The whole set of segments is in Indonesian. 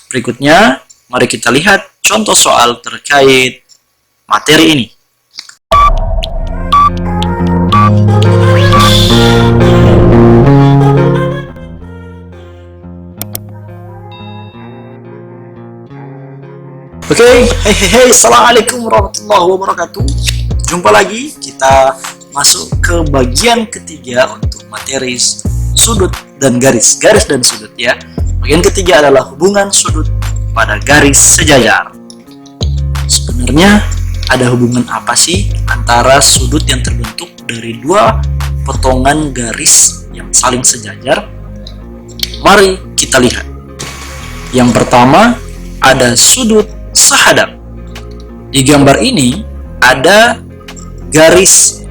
Berikutnya, mari kita lihat contoh soal terkait materi ini. Oke, hey, assalamualaikum warahmatullahi wabarakatuh. Jumpa lagi, kita masuk ke bagian ketiga untuk materi sudut dan garis dan sudut ya. Bagian ketiga adalah hubungan sudut pada garis sejajar. Sebenarnya ada hubungan apa sih antara sudut yang terbentuk dari dua potongan garis yang saling sejajar? Mari kita lihat. Yang pertama ada sudut sehadap. Di gambar ini ada garis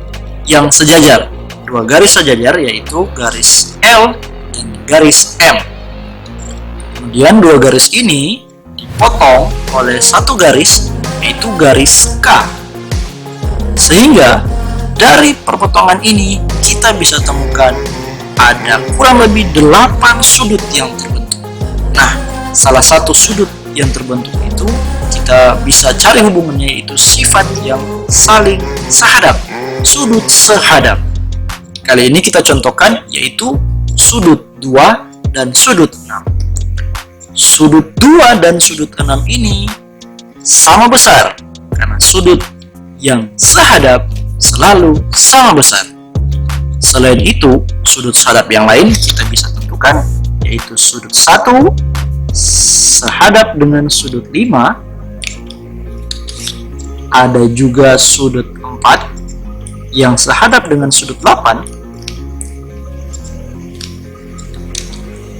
yang sejajar, dua garis sejajar, yaitu garis L dan garis M. Kemudian dua garis ini dipotong oleh satu garis, yaitu garis K. Sehingga dari perpotongan ini kita bisa temukan ada kurang lebih 8 sudut yang terbentuk. Nah, salah satu sudut yang terbentuk itu kita bisa cari hubungannya, yaitu sifat yang saling sehadap, sudut sehadap. Kali ini kita contohkan, yaitu sudut 2 dan sudut 6. Sudut 2 dan sudut 6 ini sama besar karena sudut yang sehadap selalu sama besar. Selain itu, sudut sehadap yang lain kita bisa tentukan, yaitu sudut 1 sehadap dengan sudut 5, ada juga sudut 4 yang sehadap dengan sudut 8,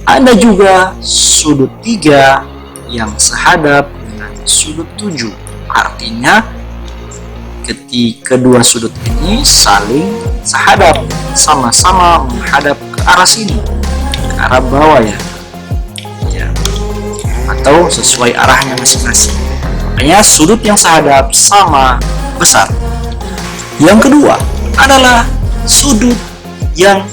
ada juga sudut 3 yang sehadap dengan sudut 7. Artinya ketika kedua sudut ini saling sehadap, sama-sama menghadap ke arah sini, ke arah bawah ya, atau sesuai arahnya masing-masing. Makanya sudut yang sehadap sama besar. Yang kedua adalah sudut yang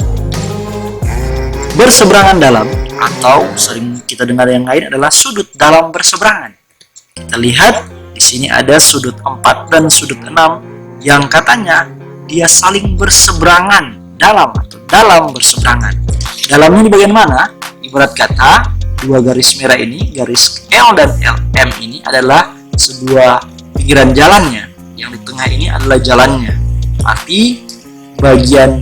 berseberangan dalam, atau sering kita dengar yang lain adalah sudut dalam berseberangan. Kita lihat di sini ada sudut 4 dan sudut 6 yang katanya dia saling berseberangan dalam, atau dalam berseberangan. Dalamnya di bagian mana? Ibarat kata dua garis merah ini, garis L dan LM ini adalah sebuah pinggiran jalannya, yang di tengah ini adalah jalannya. Arti bagian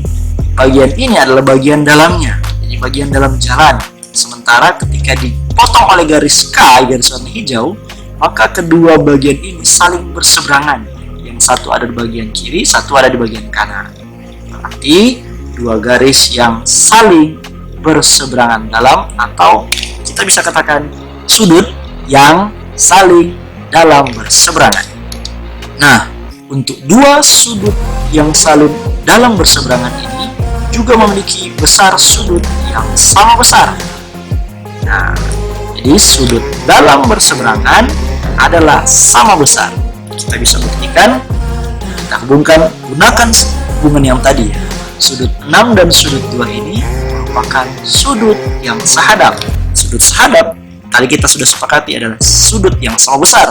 ini adalah bagian dalamnya, jadi bagian dalam jalan. Sementara ketika dipotong oleh garis K, garis warna hijau, maka kedua bagian ini saling berseberangan. Yang satu ada di bagian kiri, satu ada di bagian kanan. Berarti dua garis yang saling berseberangan dalam, atau kita bisa katakan sudut yang saling dalam berseberangan. Nah, untuk dua sudut yang saling dalam berseberangan ini juga memiliki besar sudut yang sama besar. Nah, jadi sudut dalam berseberangan adalah sama besar. Kita bisa buktikan, kita hubungkan gunakan hubungan yang tadi ya. Sudut 6 dan sudut 2 ini merupakan sudut yang sehadap. Sudut sehadap tadi kita sudah sepakati adalah sudut yang sama besar.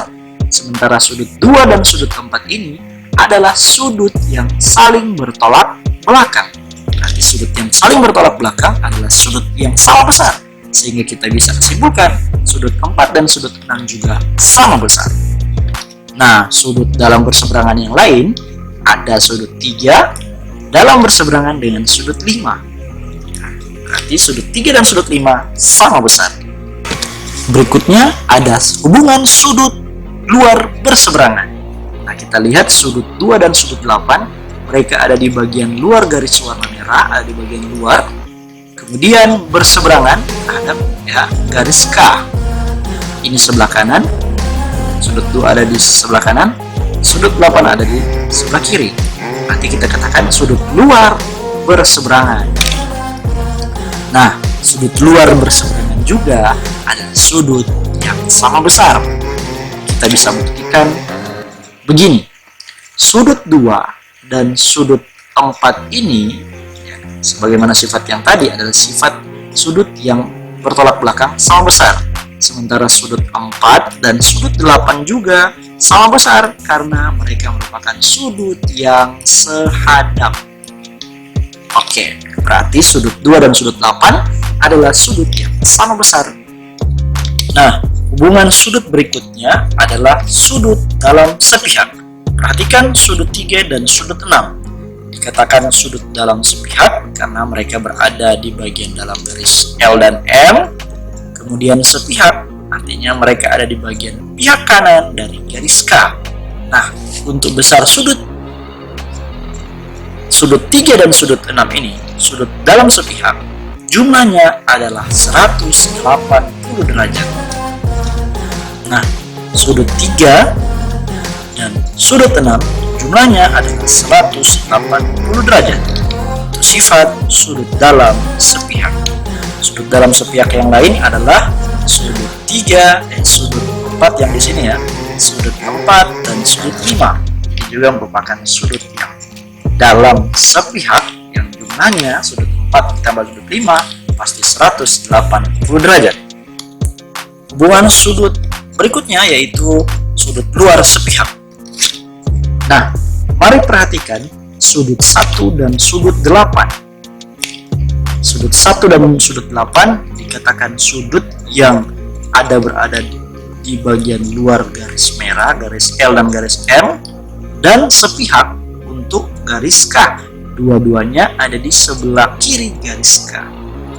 Sementara sudut 2 dan sudut 4 ini adalah sudut yang saling bertolak belakang. Berarti sudut yang saling bertolak belakang adalah sudut yang sama besar. Sehingga kita bisa kesimpulan sudut 4 dan sudut 6 juga sama besar. Nah, sudut dalam berseberangan yang lain ada sudut 3 dalam berseberangan dengan sudut 5. Berarti sudut 3 dan sudut 5 sama besar. Berikutnya ada hubungan sudut luar berseberangan. Nah, kita lihat sudut 2 dan sudut 8, mereka ada di bagian luar garis warna merah, ada di bagian luar. Kemudian berseberangan terhadap garis K. Ini sebelah kanan, sudut 2 ada di sebelah kanan, sudut 8 ada di sebelah kiri. Nanti kita katakan sudut luar berseberangan. Nah, sudut luar berseberangan juga adalah sudut yang sama besar. Kita bisa buktikan begini. Sudut 2 dan sudut 4 ini ya, sebagaimana sifat yang tadi adalah sifat sudut yang bertolak belakang sama besar. Sementara sudut 4 dan sudut 8 juga sama besar karena mereka merupakan sudut yang sehadap. Oke, berarti sudut 2 dan sudut 8 adalah sudut yang sama besar. Nah, hubungan sudut berikutnya adalah sudut dalam sepihak. Perhatikan sudut 3 dan sudut 6. Dikatakan sudut dalam sepihak karena mereka berada di bagian dalam garis L dan M. Kemudian sepihak artinya mereka ada di bagian pihak kanan dari garis K. Nah, untuk besar sudut 3 dan sudut 6 ini, sudut dalam sepihak, jumlahnya adalah 180 derajat. Nah, sudut 3 dan sudut 6 jumlahnya adalah 180 derajat. Itu sifat sudut dalam sepihak. Sudut dalam sepihak yang lain adalah sudut 3 dan sudut 4 yang di sini ya. Sudut 4 dan sudut 5. Ini juga merupakan sudut yang dalam sepihak yang jumlahnya sudut 4 ditambah sudut 5 pasti 180 derajat. Hubungan sudut berikutnya yaitu sudut luar sepihak. Nah, mari perhatikan sudut 1 dan sudut 8. Sudut 1 dan sudut 8 dikatakan sudut yang berada di bagian luar garis merah, garis L dan garis M, dan sepihak untuk garis K. Dua-duanya ada di sebelah kiri garis K.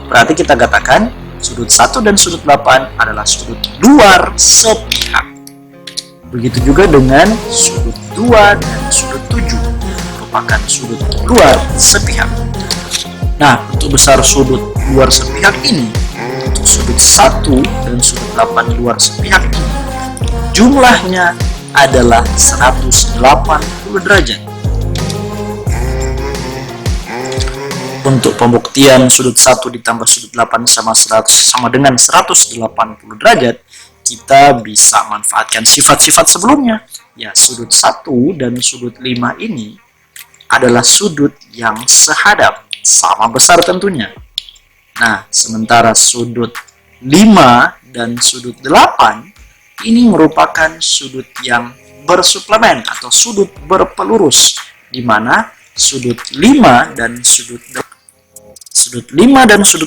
Berarti kita katakan sudut 1 dan sudut 8 adalah sudut luar sepihak. Begitu juga dengan sudut 2 dan sudut 7 merupakan sudut luar sepihak. Nah, untuk besar sudut luar sepihak ini, untuk sudut 1 dan sudut 8 luar sepihak ini, jumlahnya adalah 180 derajat. Untuk pembuktian sudut 1 ditambah sudut 8 sama dengan 180 derajat, kita bisa manfaatkan sifat-sifat sebelumnya. Ya, sudut 1 dan sudut 5 ini adalah sudut yang sehadap, sama besar tentunya. Nah, sementara sudut 5 dan sudut 8 ini merupakan sudut yang bersuplemen atau sudut berpelurus, di mana sudut 5 dan sudut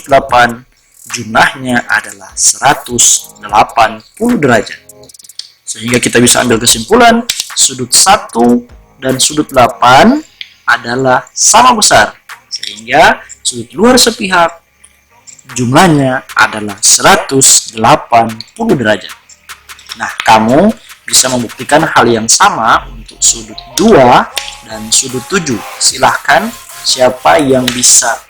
8 jumlahnya adalah 180 derajat. Sehingga kita bisa ambil kesimpulan sudut 1 dan sudut 8 adalah sama besar. Sehingga sudut luar sepihak jumlahnya adalah 180 derajat. Nah, kamu bisa membuktikan hal yang sama untuk sudut 2 dan sudut 7. Silahkan siapa yang bisa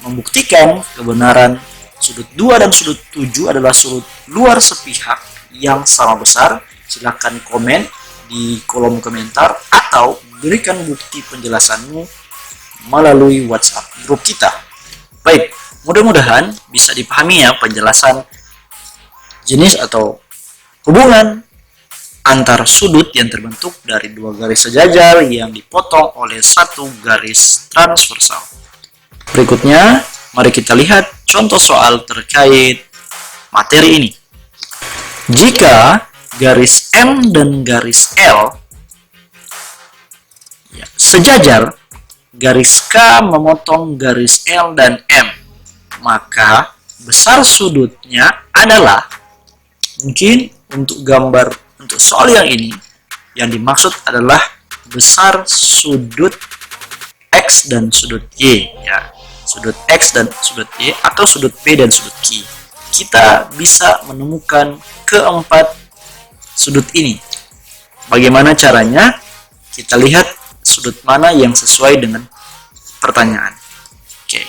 membuktikan kebenaran sudut 2 dan sudut 7 adalah sudut luar sepihak yang sama besar. Silahkan komen di kolom komentar atau berikan bukti penjelasanmu melalui WhatsApp grup kita. Baik, mudah-mudahan bisa dipahami ya penjelasan jenis atau hubungan antar sudut yang terbentuk dari dua garis sejajar yang dipotong oleh satu garis transversal. Berikutnya, mari kita lihat contoh soal terkait materi ini. Jika garis M dan garis L sejajar, garis K memotong garis L dan M, maka besar sudutnya adalah, mungkin untuk gambar untuk soal yang ini, yang dimaksud adalah besar sudut X dan sudut Y, ya, sudut X dan sudut Y atau sudut P dan sudut Q. Kita bisa menemukan keempat sudut ini. Bagaimana caranya? Kita lihat sudut mana yang sesuai dengan pertanyaan. Oke.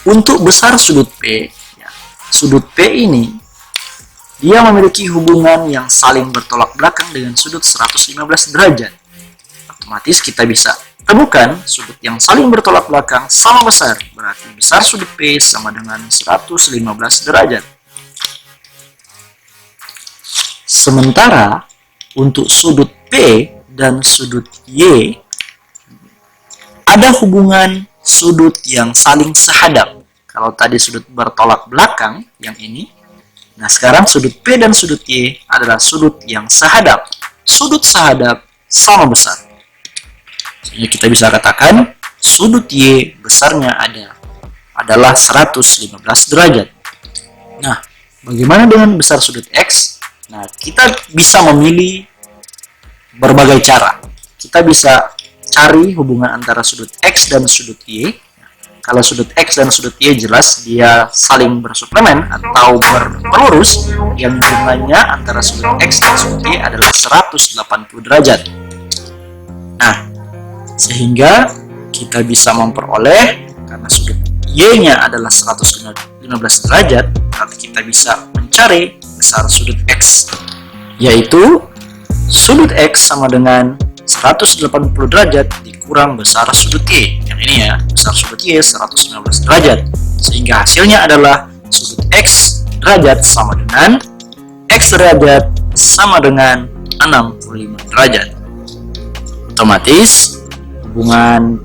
Untuk besar sudut P, ya, sudut P ini dia memiliki hubungan yang saling bertolak belakang dengan sudut 115 derajat. Otomatis kita bisa temukan sudut yang saling bertolak belakang sama besar, berarti besar sudut P sama dengan 115 derajat. Sementara untuk sudut P dan sudut Y ada hubungan sudut yang saling sehadap. Kalau tadi sudut bertolak belakang yang ini, Nah, sekarang sudut P dan sudut Y adalah sudut yang sehadap. Sudut sehadap sama besar. Sehingga kita bisa katakan sudut Y besarnya adalah 115 derajat. Nah, bagaimana dengan besar sudut X? Nah, kita bisa memilih berbagai cara. Kita bisa cari hubungan antara sudut X dan sudut Y. Kalau sudut X dan sudut Y jelas dia saling bersuplemen atau berpelurus, yang jumlahnya antara sudut X dan sudut Y adalah 180 derajat. Nah, sehingga kita bisa memperoleh, karena sudut Y-nya adalah 115 derajat, berarti kita bisa mencari besar sudut X, yaitu sudut X sama dengan 180 derajat dikurang besar sudut Y. Yang ini ya, besar sudut Y 119 derajat. Sehingga hasilnya adalah sudut X derajat sama dengan X derajat sama dengan 65 derajat. Otomatis hubungan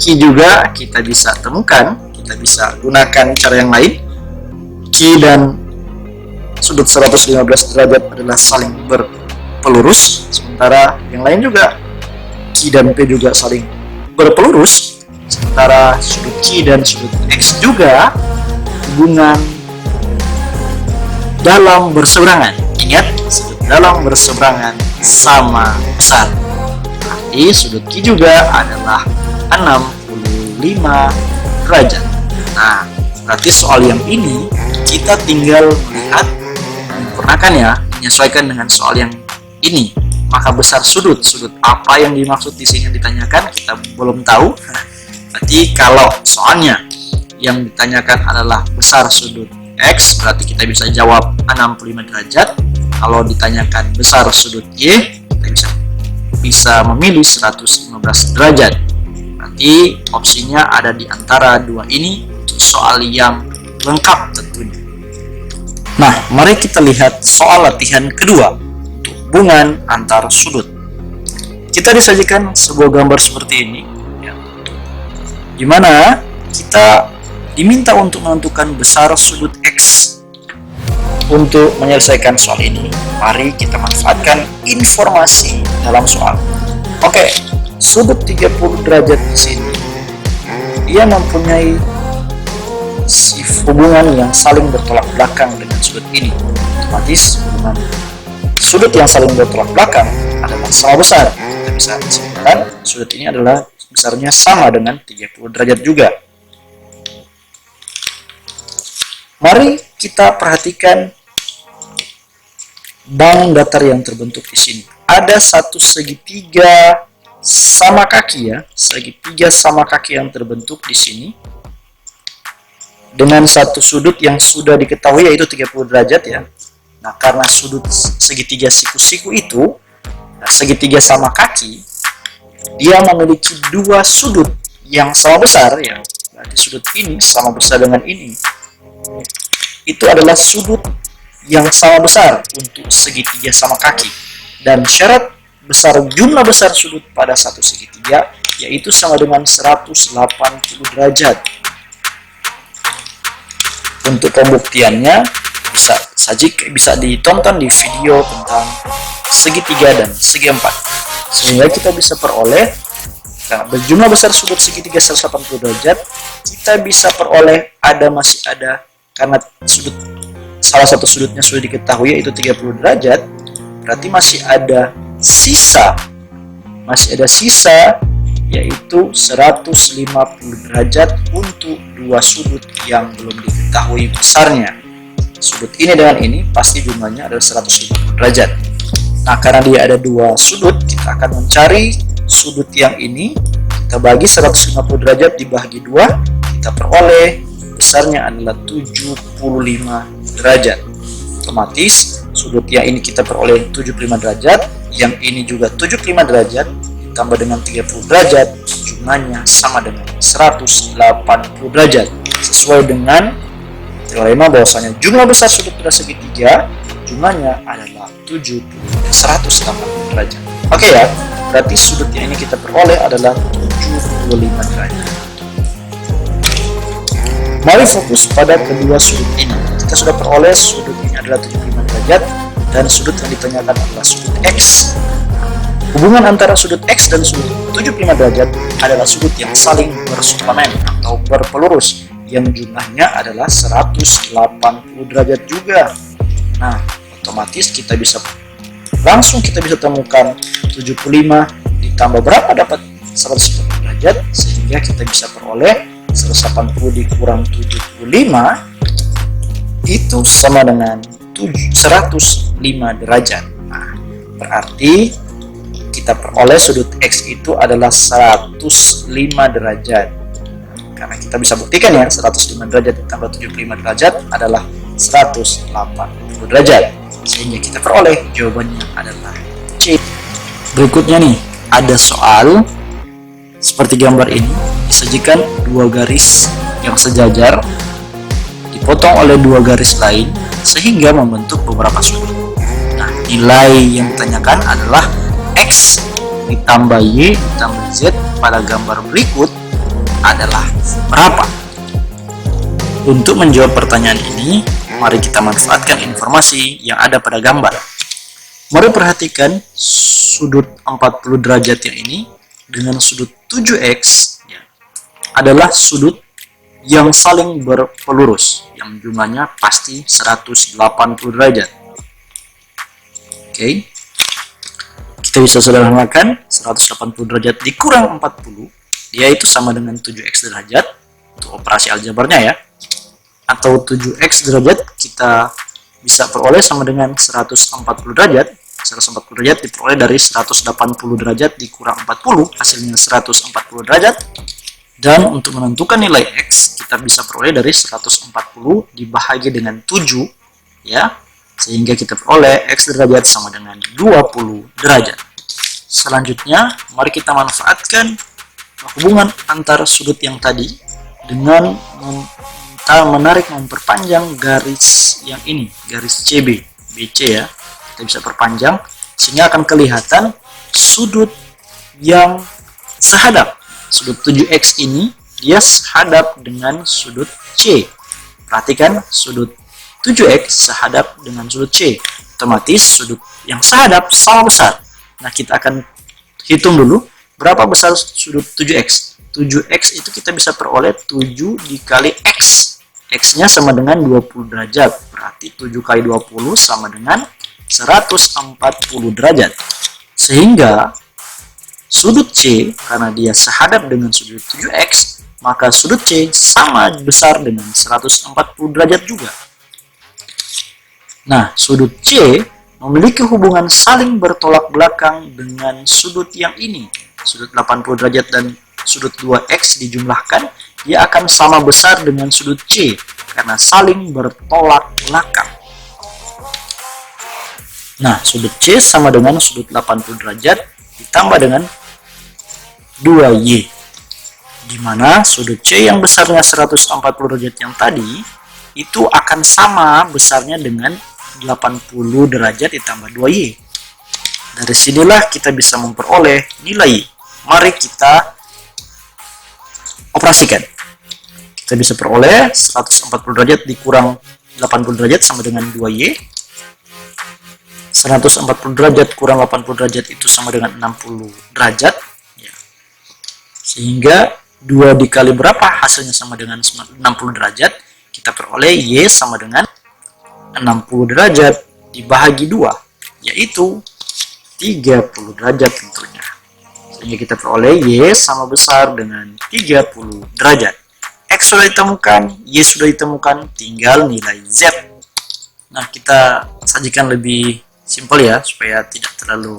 Q juga kita bisa temukan. Kita bisa gunakan cara yang lain. Q dan sudut 115 derajat adalah saling berpelurus, sementara yang lain juga Q dan P juga saling berpelurus, sementara sudut Q dan sudut X juga hubungan dalam berseberangan. Ingat, sudut dalam berseberangan sama besar. Berarti sudut Q juga adalah 65 derajat. Nah, berarti soal yang ini kita tinggal melihat, menyempurnakan ya, menyesuaikan dengan soal yang ini. Maka besar sudut apa yang dimaksud di sini ditanyakan kita belum tahu. Berarti kalau soalnya yang ditanyakan adalah besar sudut X, berarti kita bisa jawab 65 derajat. Kalau ditanyakan besar sudut Y, kita bisa memilih 115 derajat. Berarti opsinya ada di antara dua ini untuk soal yang lengkap tentunya. Nah, mari kita lihat soal latihan kedua, hubungan antar sudut. Kita disajikan sebuah gambar seperti ini, ya, di mana kita diminta untuk menentukan besar sudut X. Untuk menyelesaikan soal ini, mari kita manfaatkan informasi dalam soal. Oke, sudut 30 derajat di sini, dia mempunyai hubungan yang saling bertolak belakang dengan sudut ini. Otomatis hubungan sudut yang saling bertolak belakang adalah sama besar. Kita bisa simpulkan sudut ini adalah besarnya sama dengan 30 derajat juga. Mari kita perhatikan bang datar yang terbentuk di sini. Ada satu segitiga sama kaki ya, segitiga sama kaki yang terbentuk di sini dengan satu sudut yang sudah diketahui yaitu 30 derajat ya. Nah, karena sudut segitiga siku-siku itu, segitiga sama kaki, dia memiliki dua sudut yang sama besar ya. Berarti sudut ini sama besar dengan ini. Itu adalah sudut yang sama besar untuk segitiga sama kaki. Dan syarat besar jumlah besar sudut pada satu segitiga yaitu sama dengan 180 derajat. Untuk pembuktiannya bisa ditonton di video tentang segitiga dan segi empat, sehingga kita bisa peroleh karena berjumlah besar sudut segitiga 180 derajat, kita bisa peroleh masih ada karena salah satu sudutnya sudah diketahui yaitu 30 derajat, berarti masih ada sisa yaitu 150 derajat untuk dua sudut yang belum diketahui besarnya. Sudut ini dengan ini pasti jumlahnya adalah 150 derajat. Nah, karena dia ada dua sudut, kita akan mencari sudut yang ini. Kita bagi 150 derajat dibagi 2, kita peroleh besarnya adalah 75 derajat. Otomatis sudut yang ini kita peroleh 75 derajat, yang ini juga 75 derajat, ditambah dengan 30 derajat, jumlahnya sama dengan 180 derajat. Sesuai dengan teorema bahwasanya jumlah besar sudut pada segitiga jumlahnya adalah 180 derajat. Oke ya, berarti sudut yang ini kita peroleh adalah 75 derajat. Mari fokus pada kedua sudut ini. Kita sudah peroleh sudut ini adalah 75 derajat dan sudut yang ditanyakan adalah sudut X. Hubungan antara sudut X dan sudut 75 derajat adalah sudut yang saling bersuplemen atau berpelurus yang jumlahnya adalah 180 derajat juga. Nah, otomatis kita bisa temukan 75 ditambah berapa dapat 180 derajat, sehingga kita bisa peroleh 180 dikurang 75 itu sama dengan 105 derajat. Nah, berarti kita peroleh sudut X itu adalah 105 derajat. Karena kita bisa buktikan ya, 105 derajat ditambah 75 derajat adalah 180 derajat. Sehingga kita peroleh jawabannya adalah C. Berikutnya nih, ada soal seperti gambar ini, disajikan dua garis yang sejajar dipotong oleh dua garis lain sehingga membentuk beberapa sudut. Nah, nilai yang ditanyakan adalah X ditambah Y ditambah Z pada gambar berikut adalah berapa? Untuk menjawab pertanyaan ini, mari kita manfaatkan informasi yang ada pada gambar. Mari perhatikan sudut 40 derajat yang ini dengan sudut 7X adalah sudut yang saling berpelurus, yang jumlahnya pasti 180 derajat. Oke. Kita bisa sederhanakan 180 derajat dikurang 40, yaitu sama dengan 7X derajat untuk operasi aljabarnya ya. Atau 7X derajat kita bisa peroleh sama dengan 140 derajat. 140 derajat diperoleh dari 180 derajat dikurang 40, hasilnya 140 derajat. Dan untuk menentukan nilai X, kita bisa peroleh dari 140 dibahagi dengan 7 ya. Sehingga kita peroleh X derajat sama dengan 20 derajat. Selanjutnya, mari kita manfaatkan hubungan antara sudut yang tadi dengan memperpanjang garis yang ini, garis CB, BC ya. Kita bisa perpanjang sehingga akan kelihatan sudut yang sehadap. Sudut 7X ini dia sehadap dengan sudut C. Perhatikan, sudut 7X sehadap dengan sudut C. Otomatis sudut yang sehadap sama besar. Nah, kita akan hitung dulu berapa besar sudut 7X. 7X itu kita bisa peroleh 7 dikali X. X-nya sama dengan 20 derajat. Berarti 7 kali 20 sama dengan 140 derajat. Sehingga sudut C, karena dia sehadap dengan sudut 7X, maka sudut C sama besar dengan 140 derajat juga. Nah, sudut C memiliki hubungan saling bertolak belakang dengan sudut yang ini. Sudut 80 derajat dan sudut 2X dijumlahkan, dia akan sama besar dengan sudut C karena saling bertolak belakang. Nah, sudut C sama dengan sudut 80 derajat ditambah dengan 2Y, di mana sudut C yang besarnya 140 derajat yang tadi itu akan sama besarnya dengan 80 derajat ditambah 2Y. Dari sinilah kita bisa memperoleh nilai Y. Mari kita operasikan. Kita bisa peroleh 140 derajat dikurang 80 derajat sama dengan 2Y. 140 derajat kurang 80 derajat itu sama dengan 60 derajat. Sehingga 2 dikali berapa hasilnya sama dengan 60 derajat. Kita peroleh Y sama dengan 60 derajat dibahagi 2, yaitu 30 derajat tentunya. Sehingga kita peroleh Y sama besar dengan 30 derajat. X sudah ditemukan, Y sudah ditemukan, tinggal nilai Z. Nah, kita sajikan lebih simpel ya, supaya tidak terlalu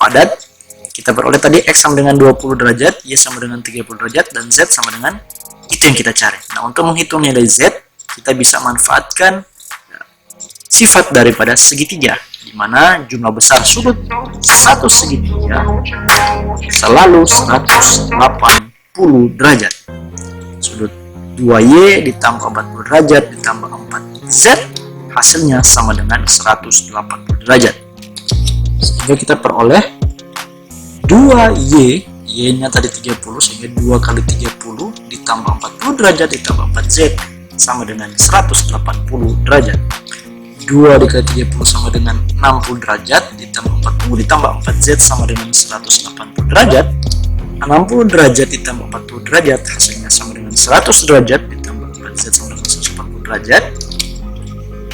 padat. Kita peroleh tadi X sama dengan 20 derajat, Y sama dengan 30 derajat, dan Z sama dengan itu yang kita cari. Nah, untuk menghitung nilai Z, kita bisa manfaatkan sifat daripada segitiga, di mana jumlah besar sudut satu segitiga selalu 180 derajat. Sudut 2Y ditambah 40 derajat ditambah 4Z hasilnya sama dengan 180 derajat. Sehingga kita peroleh 2Y, Y-nya tadi 30, sehingga 2 kali 30 ditambah 40 derajat ditambah 4Z sama dengan 180 derajat. 2 dikali 30 sama dengan 60 derajat, ditambah 40 ditambah 4Z sama dengan 180 derajat. 60 derajat ditambah 40 derajat hasilnya sama dengan 100 derajat, ditambah 4Z sama dengan 140 derajat.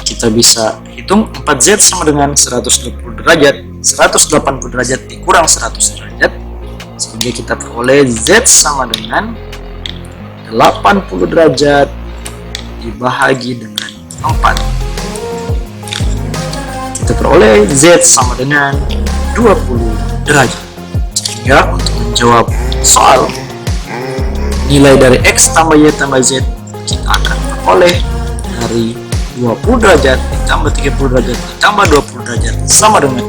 Kita bisa hitung 4Z sama dengan 120 derajat, 180 derajat dikurang 100 derajat, sehingga kita peroleh Z sama dengan 80 derajat dibahagi dengan 4. Kita peroleh Z sama dengan 20 derajat. Sehingga untuk menjawab soal nilai dari X tambah Y tambah Z, kita akan peroleh dari 20 derajat ditambah 30 derajat ditambah 20 derajat sama dengan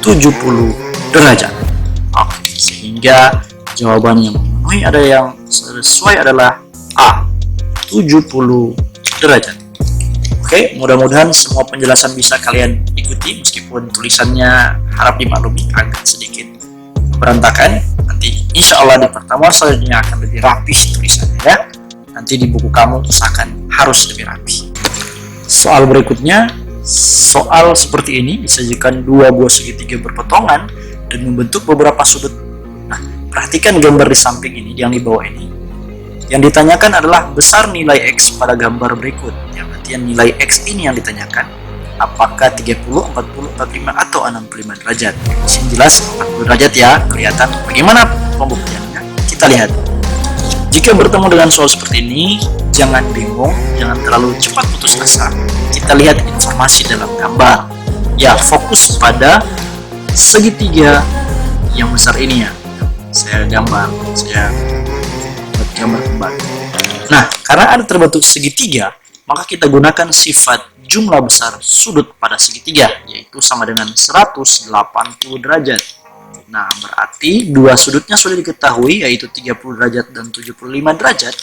70 derajat. Oke, sehingga jawaban yang memenuhi ada yang sesuai adalah A, 70 derajat. Oke, mudah-mudahan semua penjelasan bisa kalian ikuti, meskipun tulisannya harap dimaklumi agak sedikit berantakan. Nanti insya Allah di pertemuan selanjutnya akan lebih rapi tulisannya ya. Nanti di buku kamu usahakan harus lebih rapi. Soal berikutnya, soal seperti ini disajikan dua buah segitiga berpotongan dan membentuk beberapa sudut. Nah, perhatikan gambar di samping ini, yang di bawah ini. Yang ditanyakan adalah besar nilai X pada gambar berikut. Yang artinya nilai X ini yang ditanyakan. Apakah 30, 40, 45, atau 65 derajat? Di sini jelas 40 derajat ya, kelihatan. Bagaimana pembuktiannya? Kita lihat. Jika bertemu dengan soal seperti ini, jangan bingung, jangan terlalu cepat putus asa. Kita lihat informasi dalam gambar. Ya, fokus pada segitiga yang besar ini ya. Saya gambar, saya buat gambar kembali. Nah, karena ada terbentuk segitiga, maka kita gunakan sifat jumlah besar sudut pada segitiga, yaitu sama dengan 180 derajat. Nah, berarti dua sudutnya sudah diketahui, yaitu 30 derajat dan 75 derajat.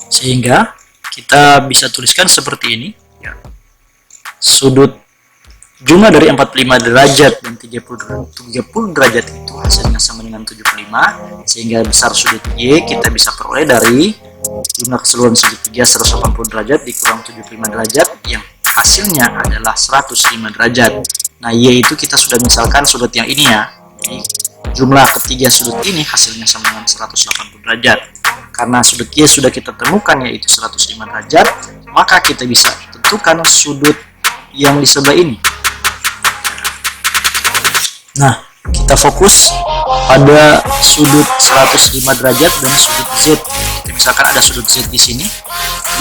Sehingga kita bisa tuliskan seperti ini. Ya. Sudut jumlah dari 45 derajat dan 30 derajat itu hasilnya sama dengan 75. Sehingga besar sudut Y kita bisa peroleh dari jumlah keseluruhan segitiga 180 derajat dikurang 75 derajat, yang hasilnya adalah 105 derajat. Nah, Y itu kita sudah misalkan sudut yang ini ya. Jadi jumlah ketiga sudut ini hasilnya sama dengan 180 derajat. Karena sudut Y sudah kita temukan yaitu 105 derajat, maka kita bisa tentukan sudut yang di sebelah ini. Nah, kita fokus pada sudut 105 derajat dan sudut Z. Kita misalkan ada sudut Z di sini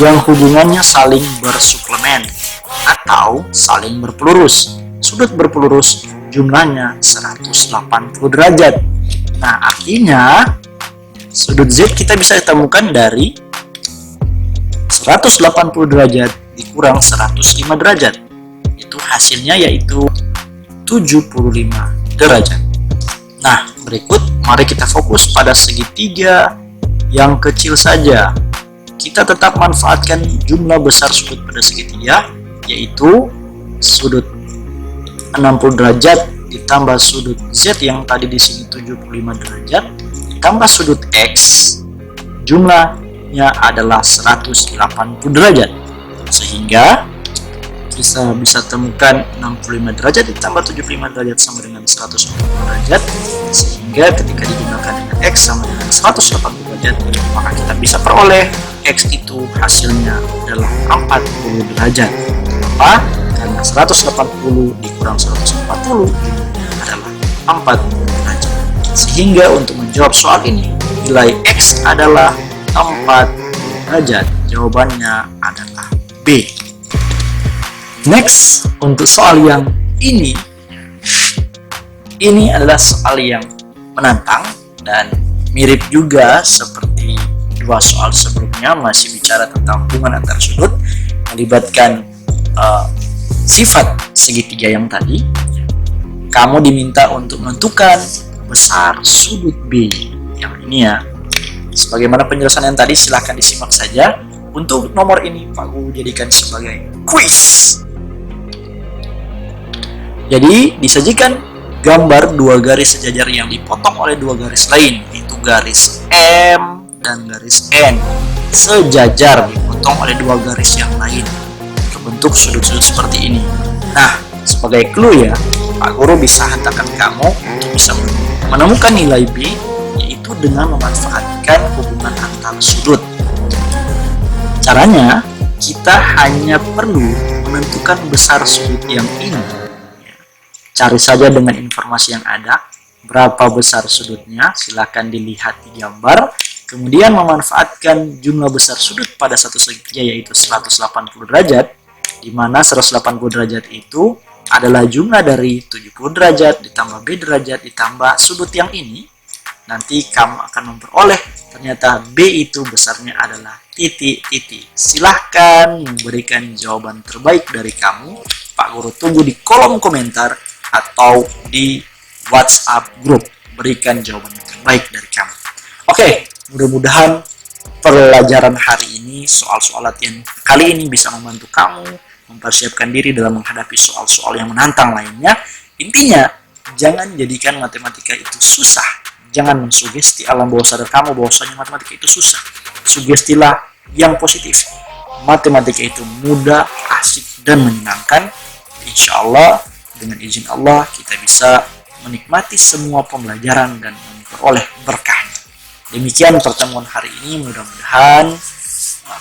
yang hubungannya saling bersuplemen atau saling berpelurus. Sudut berpelurus jumlahnya 180 derajat. Nah, artinya sudut Z kita bisa ditemukan dari 180 derajat dikurang 105 derajat. Itu hasilnya yaitu 75 derajat. Nah, berikut mari kita fokus pada segitiga yang kecil saja. Kita tetap manfaatkan jumlah besar sudut pada segitiga, yaitu sudut 60 derajat ditambah sudut Z yang tadi di sini 75 derajat ditambah sudut X, jumlahnya adalah 180 derajat. Sehingga kita bisa temukan 65 derajat ditambah 75 derajat sama dengan 180 derajat. Sehingga ketika digunakan dengan X sama dengan 180 derajat, maka kita bisa peroleh X itu hasilnya adalah 40 derajat. Kenapa? Karena 180 dikurang 140 adalah 40 derajat. Sehingga untuk menjawab soal ini, nilai X adalah 40 derajat. Jawabannya adalah B. Next, untuk soal yang ini adalah soal yang menantang dan mirip juga seperti dua soal sebelumnya, masih bicara tentang hubungan antar sudut, melibatkan sifat segitiga yang tadi. Kamu diminta untuk menentukan besar sudut B yang ini ya. Sebagaimana penjelasan yang tadi, silahkan disimak saja. Untuk nomor ini Pak Guru jadikan sebagai quiz. Jadi disajikan gambar dua garis sejajar yang dipotong oleh dua garis lain, yaitu garis M dan garis N. Sejajar dipotong oleh dua garis yang lain. berbentuk sudut-sudut seperti ini. Nah, sebagai clue ya, Pak Guru bisa hantarkan kamu untuk bisa menemukan nilai B, yaitu dengan memanfaatkan hubungan antar sudut. Caranya, kita hanya perlu menentukan besar sudut yang ini. Cari saja dengan informasi yang ada, berapa besar sudutnya, silakan dilihat di gambar. Kemudian memanfaatkan jumlah besar sudut pada satu segitiga, yaitu 180 derajat, di mana 180 derajat itu adalah jumlah dari 70 derajat ditambah B derajat ditambah sudut yang ini. Nanti kamu akan memperoleh ternyata B itu besarnya adalah titik-titik. Silahkan memberikan jawaban terbaik dari kamu. Pak Guru tunggu di kolom komentar atau di WhatsApp grup. Berikan jawaban yang terbaik dari kamu. Oke, mudah-mudahan pelajaran hari ini, soal-soal latihan kali ini bisa membantu kamu mempersiapkan diri dalam menghadapi soal-soal yang menantang lainnya. Intinya, jangan jadikan matematika itu susah. Jangan mensugesti alam bawah sadar kamu bahwasanya matematika itu susah. Sugestilah yang positif. Matematika itu mudah, asik, dan menyenangkan. Insya Allah, dengan izin Allah, kita bisa menikmati semua pembelajaran dan memperoleh berkahnya. Demikian pertemuan hari ini, mudah-mudahan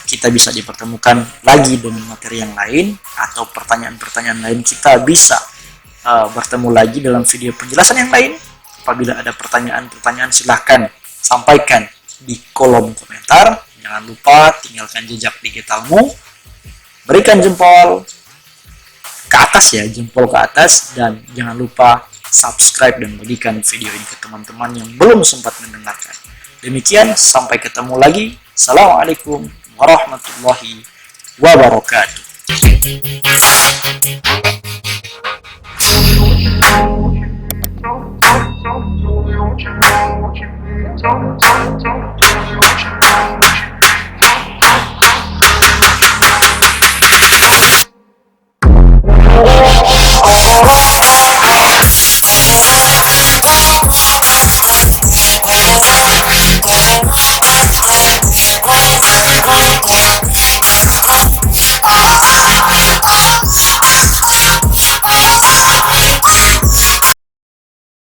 kita bisa dipertemukan lagi dengan materi yang lain atau pertanyaan-pertanyaan lain kita bisa bertemu lagi dalam video penjelasan yang lain. Apabila ada pertanyaan-pertanyaan silahkan sampaikan di kolom komentar. Jangan lupa tinggalkan jejak digitalmu, berikan jempol ke atas ya, jempol ke atas, dan jangan lupa subscribe dan bagikan video ini ke teman-teman yang belum sempat mendengarkan. Demikian, sampai ketemu lagi. Assalamualaikum warahmatullahi wabarakatuh. Ciao, ciao, ciao, ciao, ciao, ciao, ciao, ciao.